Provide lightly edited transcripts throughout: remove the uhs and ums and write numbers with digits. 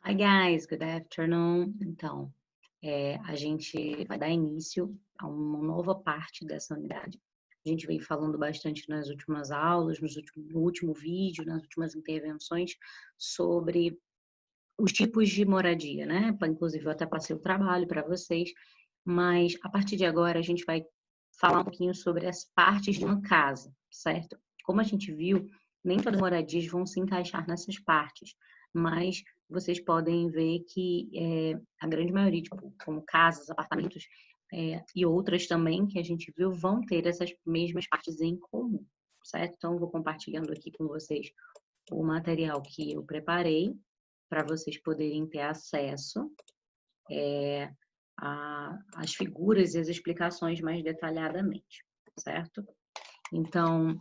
Hi guys, good afternoon. Então, a gente vai dar início a uma nova parte dessa unidade. A gente vem falando bastante nas últimas aulas, no último vídeo, nas últimas intervenções, sobre os tipos de moradia, né? Inclusive, eu até passei o trabalho para vocês, mas a partir de agora a gente vai falar um pouquinho sobre as partes de uma casa, certo? Como a gente viu, nem todas as moradias vão se encaixar nessas partes, mas vocês podem ver que a grande maioria, tipo, como casas, apartamentos e outras também que a gente viu, vão ter essas mesmas partes em comum, certo? Então, eu vou compartilhando aqui com vocês o material que eu preparei para vocês poderem ter acesso às figuras e as explicações mais detalhadamente, certo? Então,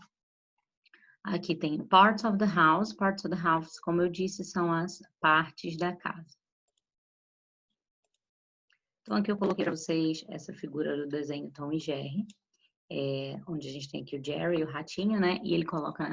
aqui tem parts of the house. Parts of the house, como eu disse, são as partes da casa. Então, aqui eu coloquei para vocês essa figura do desenho Tom e Jerry, onde a gente tem aqui o Jerry, o ratinho, né? E ele coloca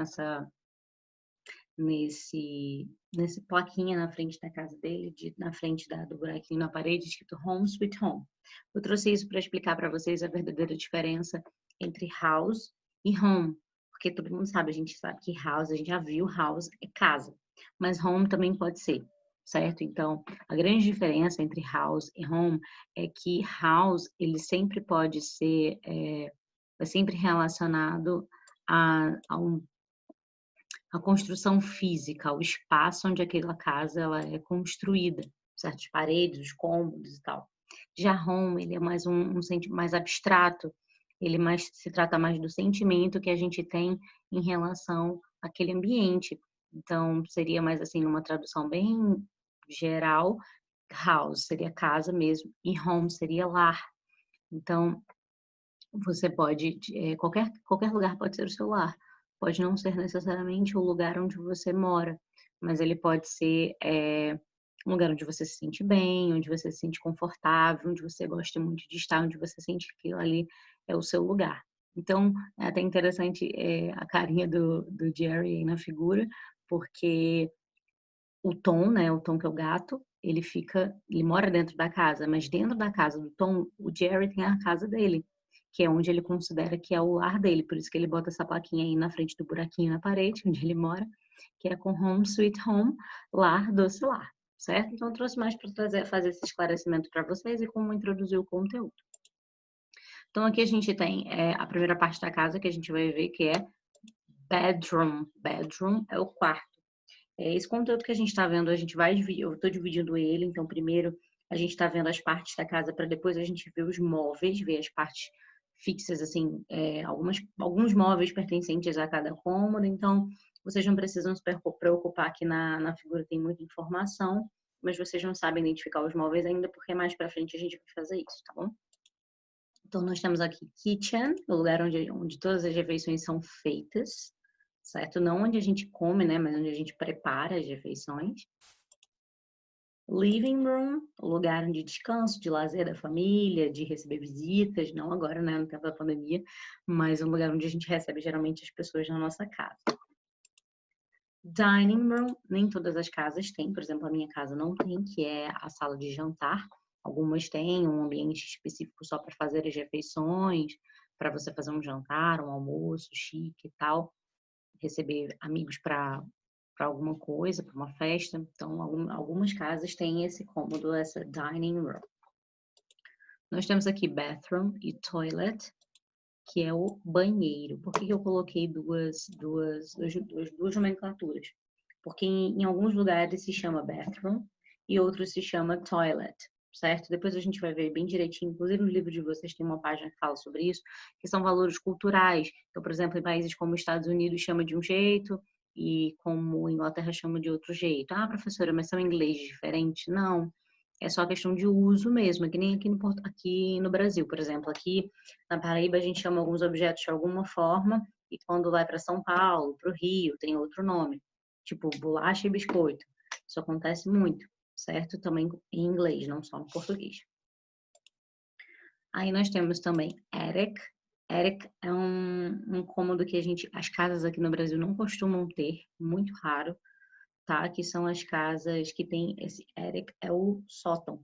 nesse plaquinha na frente da casa dele, na frente do buraquinho na parede, escrito Home Sweet Home. Eu trouxe isso para explicar para vocês a verdadeira diferença entre house e home, porque todo mundo sabe, a gente sabe que house, a gente já viu house é casa, mas home também pode ser, certo? Então, a grande diferença entre house e home é que house, ele sempre pode ser, é sempre relacionado a a construção física, o espaço onde aquela casa ela é construída, certas paredes, os cômodos e tal. Já home, ele é mais mais abstrato, ele mais se trata mais do sentimento que a gente tem em relação àquele ambiente. Então, seria mais assim, numa tradução bem geral, house seria casa mesmo e home seria lar. Então, você pode, qualquer lugar pode ser o seu lar. Pode não ser necessariamente o lugar onde você mora, mas ele pode ser um lugar onde você se sente bem, onde você se sente confortável, onde você gosta muito de estar, onde você sente que aquilo ali é o seu lugar. Então, é até interessante a carinha do Jerry aí na figura, porque o Tom, né, o Tom que é o gato, ele mora dentro da casa, mas dentro da casa do Tom, o Jerry tem a casa dele, que é onde ele considera que é o lar dele, por isso que ele bota essa plaquinha aí na frente do buraquinho na parede, onde ele mora, que é com Home Sweet Home, lar, doce lar, certo? Então eu trouxe mais para fazer esse esclarecimento para vocês e como introduzir o conteúdo. Então aqui a gente tem a primeira parte da casa que a gente vai ver que é bedroom. Bedroom é o quarto. Esse conteúdo que a gente está vendo, eu estou dividindo ele, então primeiro a gente está vendo as partes da casa para depois a gente ver os móveis, ver as partes fixas, assim, alguns móveis pertencentes a cada cômodo, então vocês não precisam se preocupar que na figura tem muita informação, mas vocês não sabem identificar os móveis ainda, porque mais para frente a gente vai fazer isso, tá bom? Então nós temos aqui kitchen, o lugar onde todas as refeições são feitas, certo? Não onde a gente come, né, mas onde a gente prepara as refeições. Living room, o lugar de descanso, de lazer da família, de receber visitas, não agora, né, no tempo da pandemia, mas um lugar onde a gente recebe geralmente as pessoas na nossa casa. Dining room, nem todas as casas têm, por exemplo, a minha casa não tem, que é a sala de jantar. Algumas têm um ambiente específico só para fazer as refeições, para você fazer um jantar, um almoço chique e tal, receber amigos para alguma coisa, para uma festa. Então, algumas casas têm esse cômodo, essa dining room. Nós temos aqui bathroom e toilet, que é o banheiro. Por que eu coloquei duas nomenclaturas? Porque em alguns lugares se chama bathroom e outros se chama toilet, certo? Depois a gente vai ver bem direitinho, inclusive no livro de vocês tem uma página que fala sobre isso, que são valores culturais. Então, por exemplo, em países como os Estados Unidos chama de um jeito e como a Inglaterra chama de outro jeito. Ah, professora, mas são inglês diferentes? Não. É só questão de uso mesmo, que nem aqui no Brasil, por exemplo. Aqui na Paraíba a gente chama alguns objetos de alguma forma e quando vai para São Paulo, para o Rio, tem outro nome, tipo bolacha e biscoito. Isso acontece muito, certo? Também em inglês, não só no português. Aí nós temos também attic. Attic é um cômodo que as casas aqui no Brasil não costumam ter, muito raro. tá? Que são as casas que tem esse attic, é o sótão.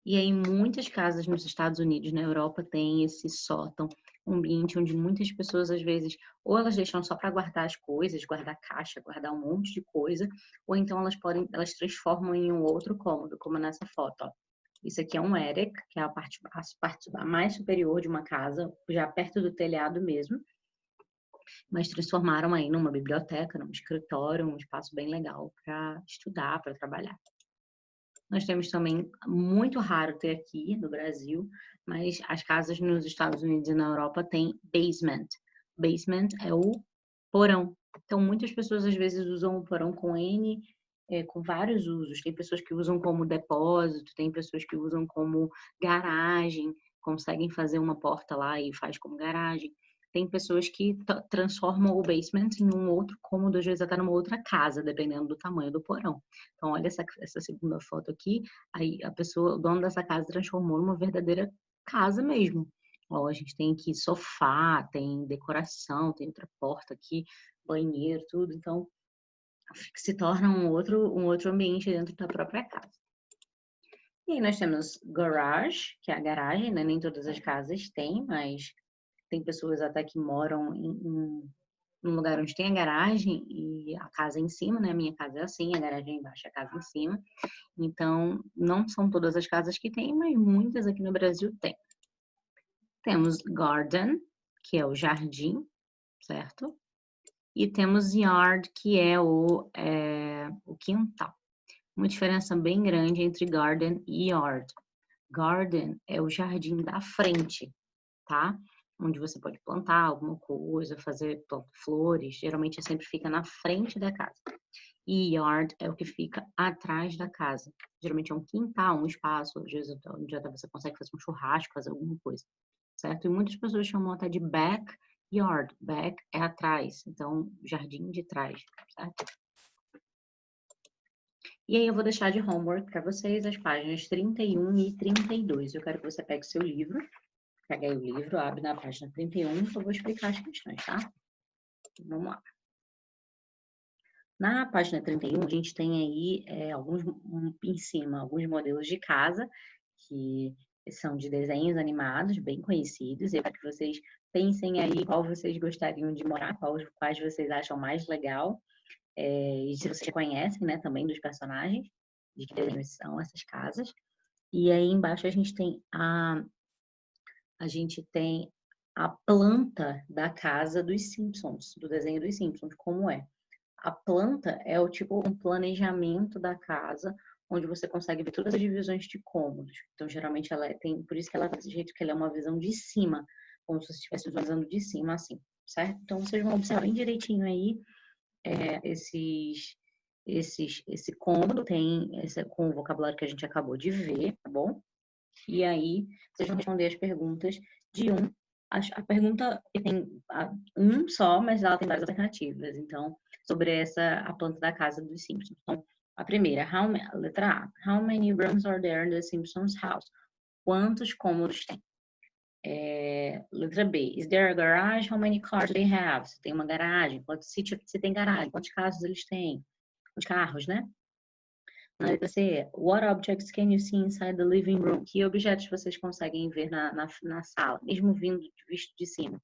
E aí muitas casas nos Estados Unidos, na Europa, tem esse sótão, um ambiente onde muitas pessoas, às vezes, ou elas deixam só para guardar as coisas, guardar caixa, guardar um monte de coisa, ou então elas transformam em um outro cômodo, como nessa foto, ó. Isso aqui é um attic, que é a parte mais superior de uma casa, já perto do telhado mesmo, mas transformaram aí numa biblioteca, num escritório, um espaço bem legal para estudar, para trabalhar. Nós temos também, muito raro ter aqui no Brasil, mas as casas nos Estados Unidos e na Europa têm basement. Basement é o porão. Então, muitas pessoas às vezes usam o porão com com vários usos. Tem pessoas que usam como depósito, tem pessoas que usam como garagem, conseguem fazer uma porta lá e faz como garagem. Tem pessoas que transformam o basement em um outro cômodo, às vezes até numa outra casa, dependendo do tamanho do porão. Então, olha essa segunda foto aqui, aí a pessoa, o dono dessa casa transformou numa verdadeira casa mesmo. Ó, a gente tem aqui sofá, tem decoração, tem outra porta aqui, banheiro, tudo. Então, se torna um outro ambiente dentro da própria casa. E aí nós temos garage, que é a garagem, né? Nem todas as casas têm, mas tem pessoas até que moram num lugar onde tem a garagem e a casa em cima, né? A minha casa é assim, a garagem embaixo, a casa em cima. Então, não são todas as casas que tem, mas muitas aqui no Brasil tem. Temos garden, que é o jardim, certo? E temos yard, que é o quintal. Uma diferença bem grande entre garden e yard. Garden é o jardim da frente, tá? Onde você pode plantar alguma coisa, fazer flores. Geralmente sempre fica na frente da casa. E yard é o que fica atrás da casa. Geralmente é um quintal, um espaço, às vezes onde até você consegue fazer um churrasco, fazer alguma coisa, certo? E muitas pessoas chamam até de backyard. Back é atrás, então jardim de trás, certo? E aí eu vou deixar de homework para vocês as páginas 31 e 32. Eu quero que você pegue seu livro, pega aí o livro, abre na página 31, que eu vou explicar as questões, tá? Vamos lá. Na página 31, a gente tem aí em cima, alguns modelos de casa, que são de desenhos animados, bem conhecidos. Eu quero que vocês pensem aí qual vocês gostariam de morar, quais vocês acham mais legal. E se vocês conhecem, né, também dos personagens, de que desenhos são essas casas. E aí embaixo a gente tem a planta da casa dos Simpsons, do desenho dos Simpsons, como é. A planta é o tipo um planejamento da casa, onde você consegue ver todas as divisões de cômodos. Então, geralmente por isso que ela tá desse jeito, que ela é uma visão de cima, como se você estivesse visualizando de cima, assim, certo? Então, vocês vão observar bem direitinho aí esse cômodo, com o vocabulário que a gente acabou de ver, tá bom? E aí, vocês vão responder as perguntas de um. A pergunta tem um só, mas ela tem várias alternativas. Então, sobre a planta da casa dos Simpsons. Então, a primeira, letra A. How many rooms are there in the Simpsons house? Quantos cômodos tem? Letra B. Is there a garage? How many cars do they have? Se tem uma garagem. Se tem garagem, quantos carros eles têm? Quantos carros, né? Na letra C, what objects can you see inside the living room? Que objetos vocês conseguem ver na sala, mesmo visto de cima?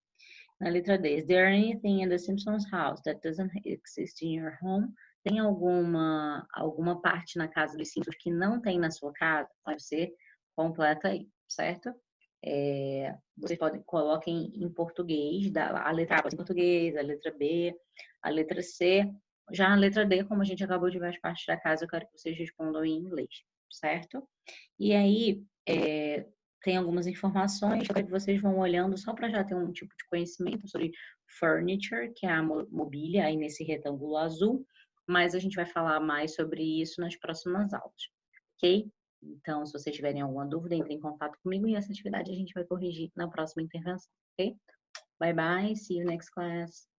Na letra D, is there anything in the Simpsons house that doesn't exist in your home? Tem alguma parte na casa dos Simpsons que não tem na sua casa? Pode ser completa aí, certo? Vocês coloquem em português, a letra A pode ser em português, a letra B, a letra C. Já na letra D, como a gente acabou de ver as partes da casa, eu quero que vocês respondam em inglês, certo? E aí, tem algumas informações, eu quero que vocês vão olhando só para já ter um tipo de conhecimento sobre furniture, que é a mobília, aí nesse retângulo azul, mas a gente vai falar mais sobre isso nas próximas aulas, ok? Então, se vocês tiverem alguma dúvida, entre em contato comigo e essa atividade a gente vai corrigir na próxima intervenção, ok? Bye bye, see you next class.